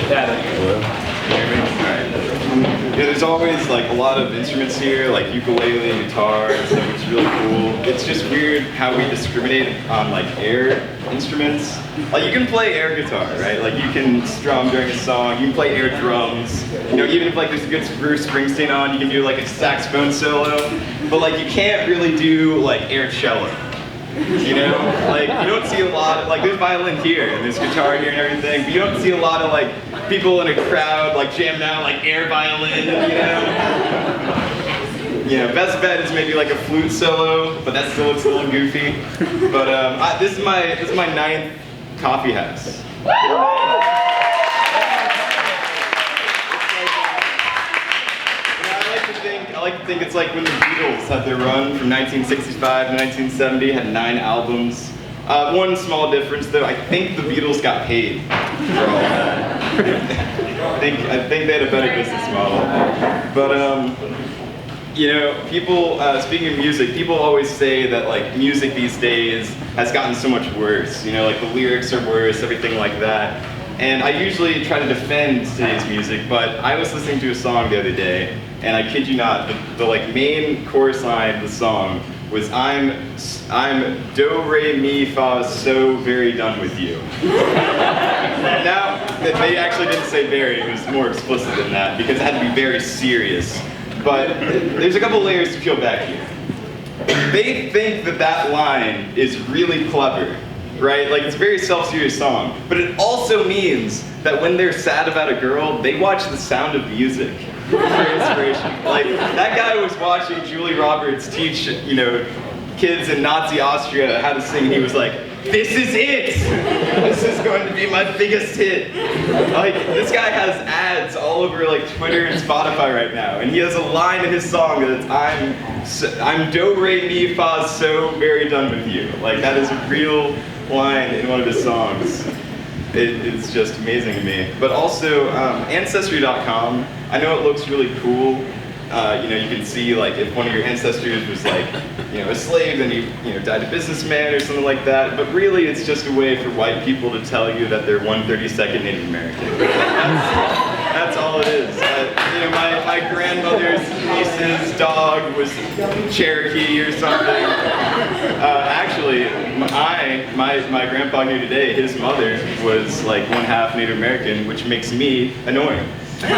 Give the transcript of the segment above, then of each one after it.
Yeah, there's always like a lot of instruments here, like ukulele, guitar, and stuff, which is really cool. It's just weird how we discriminate on like air instruments. Like you can play air guitar, right? Like you can strum during a song, you can play air drums. You know, even if like there's a good Bruce Springsteen on, you can do like a saxophone solo. But like you can't really do like air cello. You know, like you don't see a lot of, like there's violin here and there's guitar here and everything, but you don't see a lot of like people in a crowd like jamming out like air violin, you know, best bet is maybe like a flute solo, but that still looks a little goofy. But this is my 9th Coffeehouse. I like to think it's like when the Beatles had their run from 1965 to 1970, had 9 albums. One small difference though, I think the Beatles got paid for all of that. I think they had a better business model. But you know, people, speaking of music, people always say that like music these days has gotten so much worse. You know, like the lyrics are worse, everything like that. And I usually try to defend today's music, but I was listening to a song the other day, and I kid you not, the like main chorus line of the song was I'm do re mi fa so very done with you. Now they actually didn't say very, it was more explicit than that because it had to be very serious. But there's a couple layers to peel back here. They think that that line is really clever, right? Like it's a very self-serious song, but it also means that when they're sad about a girl, they watch The Sound of Music for inspiration. Like that guy was watching Julie Roberts teach, you know, kids in Nazi Austria how to sing. He was like, "This is it! This is going to be my biggest hit." Like this guy has ads all over like Twitter and Spotify right now, and he has a line in his song that's I'm do re mi fa so very done with you. Like that is a real line in one of his songs. It's just amazing to me. But also, Ancestry.com, I know it looks really cool. You know, you can see like if one of your ancestors was like, you know, a slave and he, you know, died a businessman or something like that. But really, it's just a way for white people to tell you that they're 1/32nd Native American. That's all it is. You know, my grandmother's niece's dog was Cherokee or something. Actually, my grandpa here today, his mother was like 1/2 Native American, which makes me annoying. But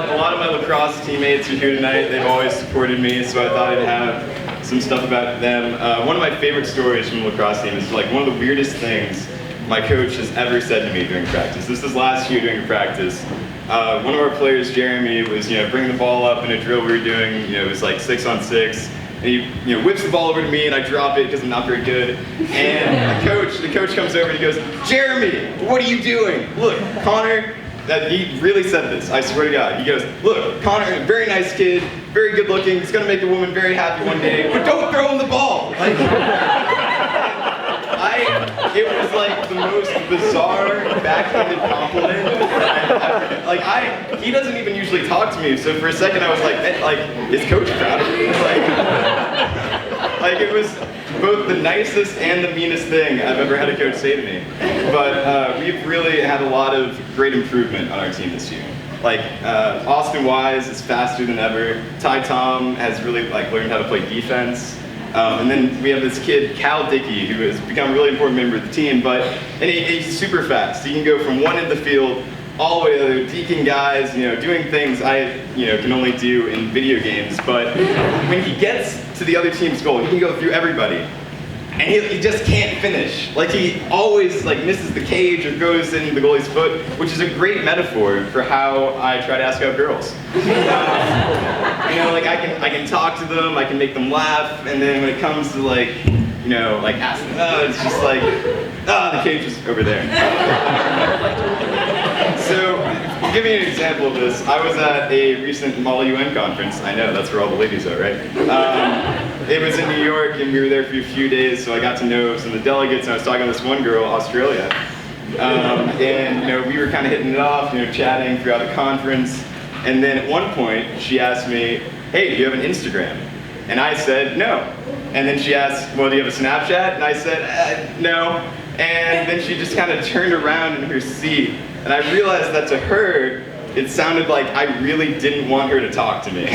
a lot of my lacrosse teammates are here tonight. They've always supported me, so I thought I'd have some stuff about them. One of my favorite stories from the lacrosse team is like one of the weirdest things my coach has ever said to me during practice. This was last year during practice. One of our players, Jeremy, was, you know, bringing the ball up in a drill we were doing. You know, it was like 6-on-6. And he, you know, whips the ball over to me, and I drop it because I'm not very good. And the coach comes over and he goes, "Jeremy, what are you doing? Look, Connor." He really said this, I swear to God. He goes, "Look, Connor, very nice kid, very good looking. He's gonna make a woman very happy one day, but don't throw him the ball." Like, it was like the most bizarre backhanded compliment I've ever. Like he doesn't even usually talk to me, so for a second I was like, is coach proud of me? Like it was both the nicest and the meanest thing I've ever had a coach say to me. But we've really had a lot of great improvement on our team this year. Like Austin Wise is faster than ever. Ty Tom has really like learned how to play defense. And then we have this kid, Cal Dickey, who has become a really important member of the team, and he's super fast. He can go from one end of the field all the way to the other, deacon guys, you know, doing things I, you know, can only do in video games. But when he gets to the other team's goal, he can go through everybody. And he just can't finish. Like he always like misses the cage or goes into the goalie's foot, which is a great metaphor for how I try to ask out girls. You know, like I can talk to them, I can make them laugh, and then when it comes to like, you know, like asking, it's just like, the cage is over there. So, to give you an example of this, I was at a recent Molly UN conference. I know, that's where all the ladies are, right? It was in New York, and we were there for a few days, so I got to know some of the delegates, and I was talking to this one girl, Australia. And, you know, we were kind of hitting it off, you know, chatting throughout the conference. And then at one point, she asked me, "Hey, do you have an Instagram?" And I said, "No." And then she asked, "Well, do you have a Snapchat?" And I said, "No." And then she just kind of turned around in her seat, and I realized that to her, it sounded like I really didn't want her to talk to me.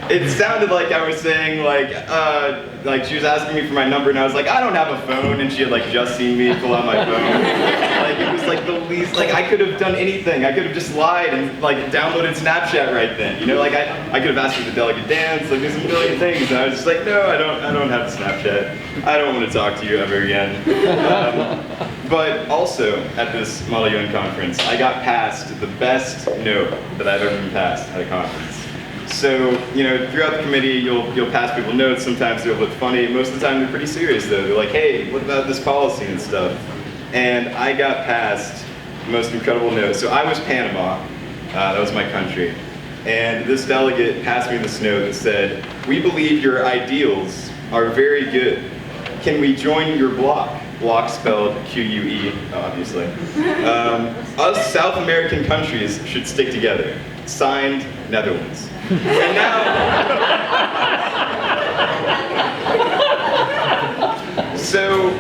It sounded like I was saying, like she was asking me for my number, and I was like, I don't have a phone, and she had like just seen me pull out my phone. It was like the least, I could have done anything. I could have just lied and like downloaded Snapchat right then. You know, I could have asked for the delegate dance, like there's a million things, and I was just like, no, I don't have Snapchat. I don't want to talk to you ever again. But also at this Model UN conference, I got passed the best note that I've ever been passed at a conference. So, you know, throughout the committee, you'll pass people notes. Sometimes they'll look funny. Most of the time, they're pretty serious, though. They're like, hey, what about this policy and stuff? And I got passed the most incredible note. So I was Panama. That was my country. And this delegate passed me this note that said, we believe your ideals are very good. Can we join your bloc? Bloc spelled Q-U-E, obviously. Us South American countries should stick together. Signed, Netherlands. And now, so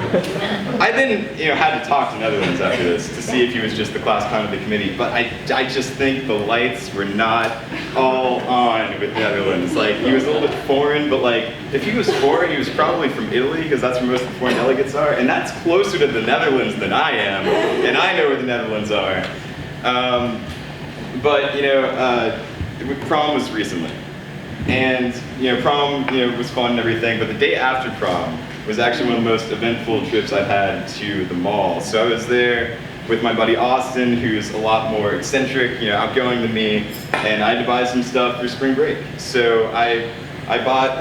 I then, had to talk to Netherlands after this to see if he was just the class clown of the committee. But I just think the lights were not all on with Netherlands. He was a little bit foreign, but if he was foreign, he was probably from Italy, because that's where most of the foreign delegates are, and that's closer to the Netherlands than I am, and I know where the Netherlands are. Prom was recently, and prom was fun and everything, but the day after prom was actually one of the most eventful trips I've had to the mall. So I was there with my buddy Austin, who's a lot more eccentric, outgoing than me, and I had to buy some stuff for spring break. So I bought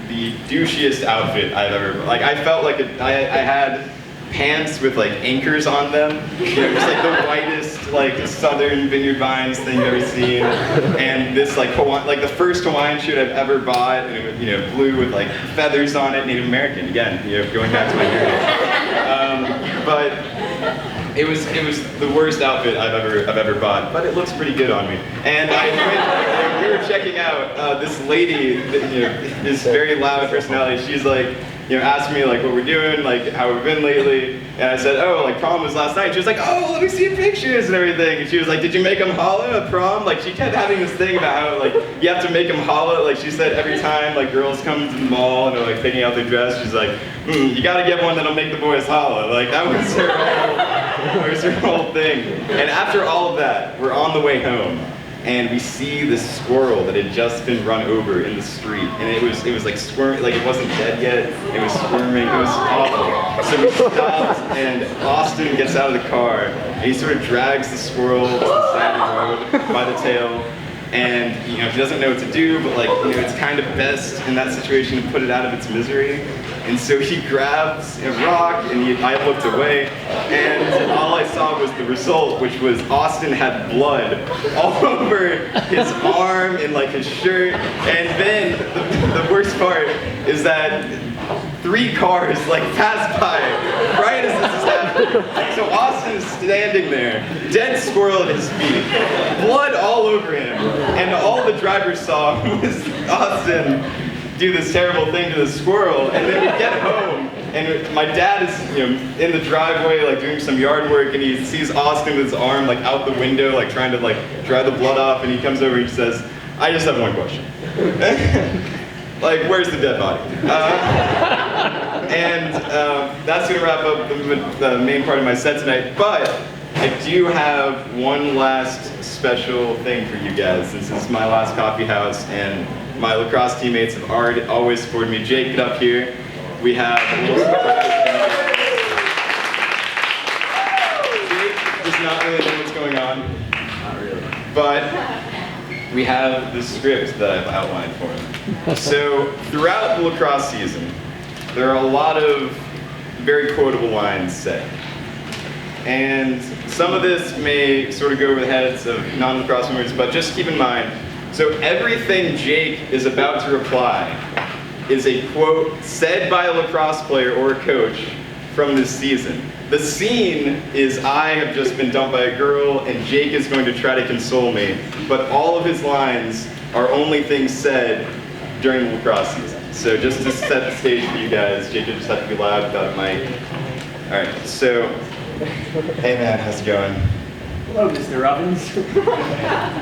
the douchiest outfit I've ever, I felt like I had pants with anchors on them, just the whitest southern vineyard vines thing you've ever seen, and this the first Hawaiian shirt I've ever bought, and it was blue with feathers on it, Native American again, going back to my heritage. But it was the worst outfit I've ever bought, but it looks pretty good on me. And we were checking out this lady, this very loud personality. She's asked me what we're doing, how we've been lately, and I said, oh, prom was last night. She was like, oh, let me see your pictures and everything. And she was like, did you make them holla at prom? She kept having this thing about how you have to make them holla. She said every time girls come to the mall and they're picking out their dress, she's like, you gotta get one that'll make the boys holla. That was her whole thing. And after all of that, we're on the way home, and we see this squirrel that had just been run over in the street, and it was squirming, it wasn't dead yet, it was squirming, it was awful. So we stopped, and Austin gets out of the car, and he sort of drags the squirrel to the side of the road by the tail, and he doesn't know what to do, but it's kind of best in that situation to put it out of its misery. And so he grabs a rock, and I looked away, and all I saw was the result, which was Austin had blood all over his arm and his shirt. And then the worst part is that 3 cars passed by right as this is happening. So Austin is standing there, dead squirrel at his feet, blood all over him, and all the driver saw was Austin do this terrible thing to the squirrel. And then we get home, and my dad is in the driveway doing some yard work, and he sees Austin with his arm out the window trying to dry the blood off, and he comes over and he says, I just have one question. Where's the dead body? That's going to wrap up the main part of my set tonight, but I do have one last special thing for you guys. This is my last coffee house, and my lacrosse teammates have always supported me. Jake, get up here. We have a little surprise. Jake does not really know what's going on. Not really. But we have this script that I've outlined for him. So throughout the lacrosse season, there are a lot of very quotable lines said. And some of this may sort of go over the heads of non-lacrosse members, but just keep in mind, so everything Jake is about to reply is a quote said by a lacrosse player or a coach from this season. The scene is I have just been dumped by a girl and Jake is going to try to console me, but all of his lines are only things said during the lacrosse season. So just to set the stage for you guys, Jake will just have to be loud without a mic. All right, so, hey man, how's it going? Hello, Mr. Robbins.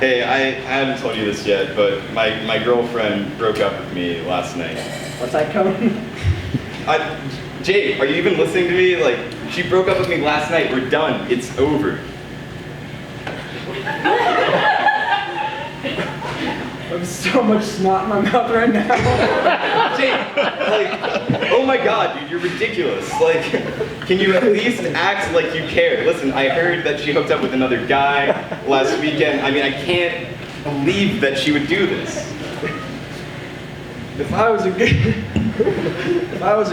Hey, I haven't told you this yet, but my girlfriend broke up with me last night. What's that cone? Jake, are you even listening to me? Like, she broke up with me last night. We're done. It's over. I have so much snot in my mouth right now. Jake, like, oh my god, dude, you're ridiculous. Like, can you at least act like you care? Listen, I heard that she hooked up with another guy last weekend. I mean, I can't believe that she would do this. If I was a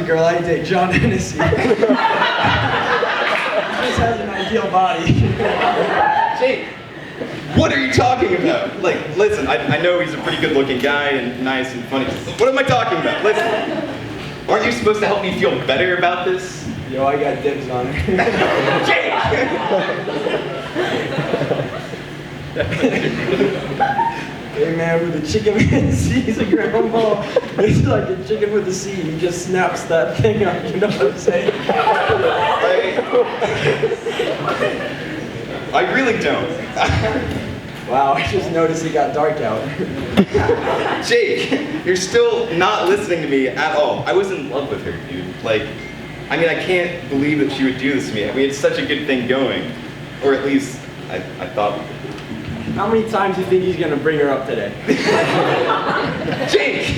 girl, I'd date John Hennessy. He just has an ideal body. Jake, what are you talking about? Like, listen, I know he's a pretty good-looking guy and nice and funny. What am I talking about? Listen, aren't you supposed to help me feel better about this? Yo, I got dibs on her. Jake! Hey man, with a chicken man sees a ground ball, it's like a chicken with a seed. He just snaps that thing up, you know what I'm saying? I really don't. Wow, I just noticed it got dark out. Jake, you're still not listening to me at all. I was in love with her, dude. Like, I mean, I can't believe that she would do this to me. I mean, it's such a good thing going. Or at least, I thought. How many times do you think he's gonna bring her up today? Jake!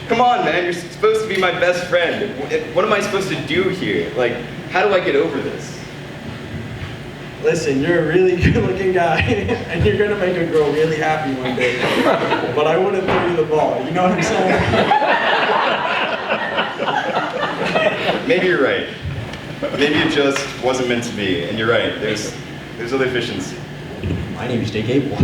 Come on, man, you're supposed to be my best friend. What am I supposed to do here? Like, how do I get over this? Listen, you're a really good-looking guy, and you're gonna make a girl really happy one day. But I want to throw you the ball. You know what I'm saying? Maybe you're right. Maybe it just wasn't meant to be, and you're right. There's other fish in the sea. My name is Jake Abel.